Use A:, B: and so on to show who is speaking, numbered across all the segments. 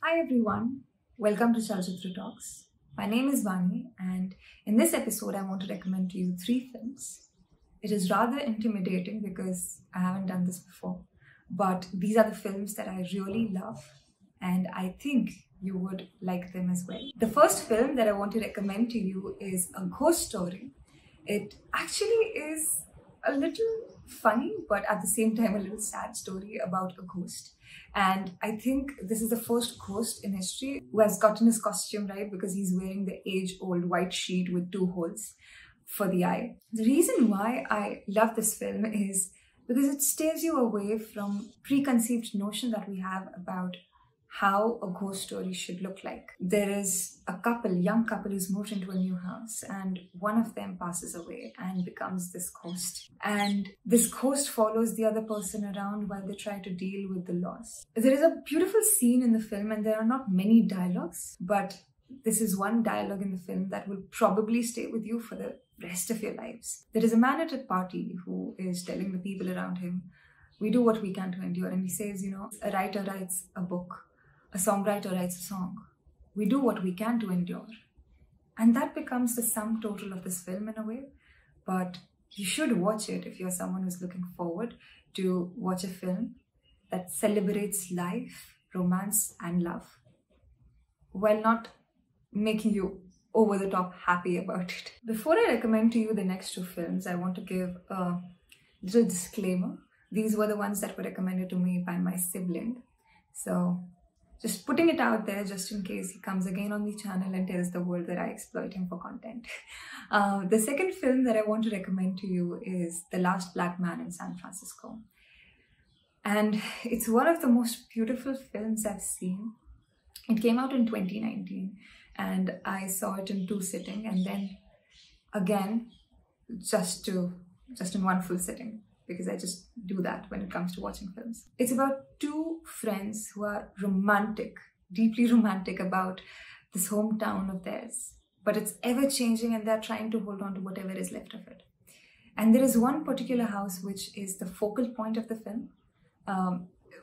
A: Hi everyone, welcome to Chalchitra Talks. My name is Vaani, and in this episode I want to recommend to you 3 films. It is rather intimidating because I haven't done this before, but these are the films that I really love and I think you would like them as well. The first film that I want to recommend to you is a ghost story. It actually is a little funny, but at the same time a little sad story about a ghost. And I think this is the first ghost in history who has gotten his costume right because he's wearing the age-old white sheet with 2 holes for the eye. The reason why I love this film is because it stays you away from preconceived notion that we have about how a ghost story should look like. There is a young couple who's moved into a new house and one of them passes away and becomes this ghost. And this ghost follows the other person around while they try to deal with the loss. There is a beautiful scene in the film and there are not many dialogues, but this is one dialogue in the film that will probably stay with you for the rest of your lives. There is a man at a party who is telling the people around him, we do what we can to endure. And he says, a writer writes a book. A songwriter writes a song. We do what we can to endure. And that becomes the sum total of this film in a way. But you should watch it if you're someone who's looking forward to watch a film that celebrates life, romance, and love, while not making you over the top happy about it. Before I recommend to you the next 2 films, I want to give a little disclaimer. These were the ones that were recommended to me by my sibling. So just putting it out there just in case he comes again on the channel and tells the world that I exploit him for content. The second film that I want to recommend to you is The Last Black Man in San Francisco. And it's one of the most beautiful films I've seen. It came out in 2019 and I saw it in 2 sittings and then again just in one full sitting, because I just do that when it comes to watching films. It's about 2 friends who are romantic, deeply romantic about this hometown of theirs. But it's ever changing and they're trying to hold on to whatever is left of it. And there is one particular house which is the focal point of the film,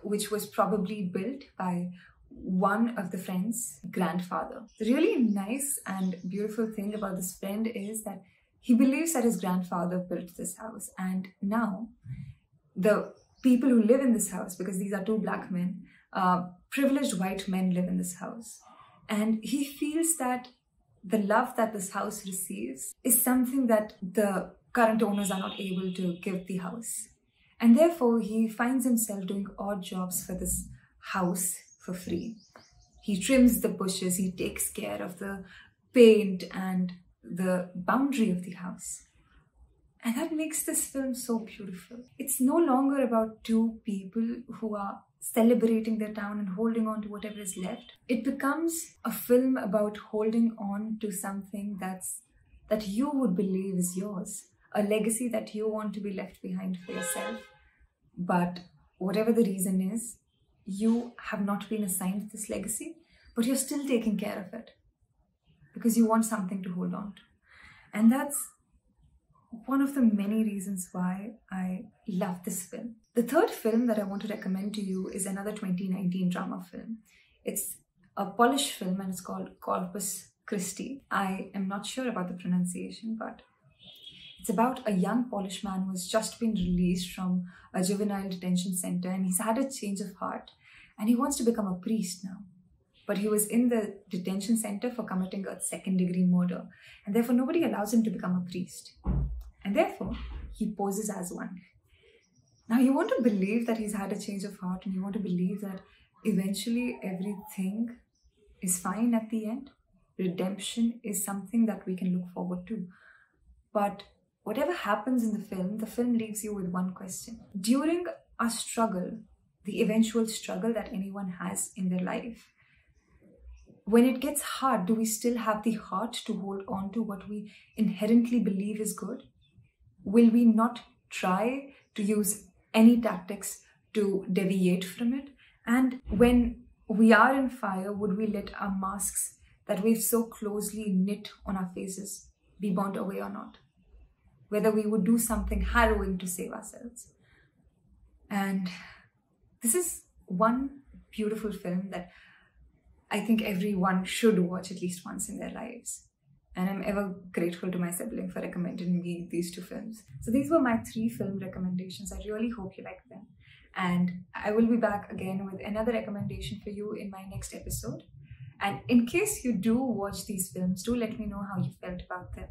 A: which was probably built by one of the friend's grandfather. The really nice and beautiful thing about this friend is that he believes that his grandfather built this house, and now the people who live in this house, because these are 2 black men, privileged white men live in this house. And he feels that the love that this house receives is something that the current owners are not able to give the house. And therefore, he finds himself doing odd jobs for this house for free. He trims the bushes, he takes care of the paint and the boundary of the house. And that makes this film so beautiful. It's no longer about 2 people who are celebrating their town and holding on to whatever is left. It becomes a film about holding on to something that you would believe is yours, a legacy that you want to be left behind for yourself. But whatever the reason is, you have not been assigned this legacy, but you're still taking care of it because you want something to hold on to. And that's one of the many reasons why I love this film. The third film that I want to recommend to you is another 2019 drama film. It's a Polish film and it's called Corpus Christi. I am not sure about the pronunciation, but it's about a young Polish man who has just been released from a juvenile detention center and he's had a change of heart and he wants to become a priest now. But he was in the detention center for committing a 2nd-degree murder, and therefore nobody allows him to become a priest. And therefore, he poses as one. Now you want to believe that he's had a change of heart and you want to believe that eventually everything is fine at the end. Redemption is something that we can look forward to. But whatever happens in the film leaves you with one question. During a struggle, the eventual struggle that anyone has in their life, when it gets hard, do we still have the heart to hold on to what we inherently believe is good? Will we not try to use any tactics to deviate from it? And when we are in fire, would we let our masks that we've so closely knit on our faces be burnt away or not? Whether we would do something harrowing to save ourselves. And this is one beautiful film that I think everyone should watch at least once in their lives. And I'm ever grateful to my sibling for recommending me these 2 films. So these were my 3 film recommendations. I really hope you like them. And I will be back again with another recommendation for you in my next episode. And in case you do watch these films, do let me know how you felt about them.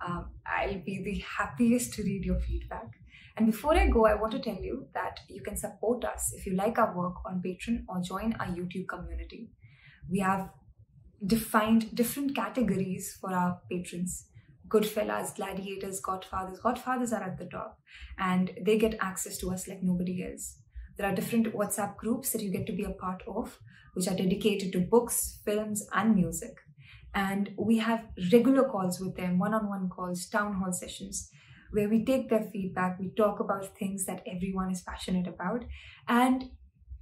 A: I'll be the happiest to read your feedback. And before I go, I want to tell you that you can support us if you like our work on Patreon or join our YouTube community. We have defined different categories for our patrons. Goodfellas, gladiators, godfathers. Godfathers are at the top and they get access to us like nobody else. There are different WhatsApp groups that you get to be a part of, which are dedicated to books, films, and music. And we have regular calls with them, one-on-one calls, town hall sessions, where we take their feedback, we talk about things that everyone is passionate about, and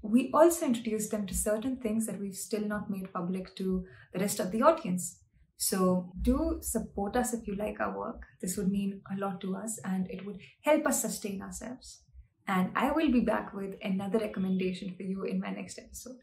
A: we also introduce them to certain things that we've still not made public to the rest of the audience. So do support us if you like our work. This would mean a lot to us and it would help us sustain ourselves. And I will be back with another recommendation for you in my next episode.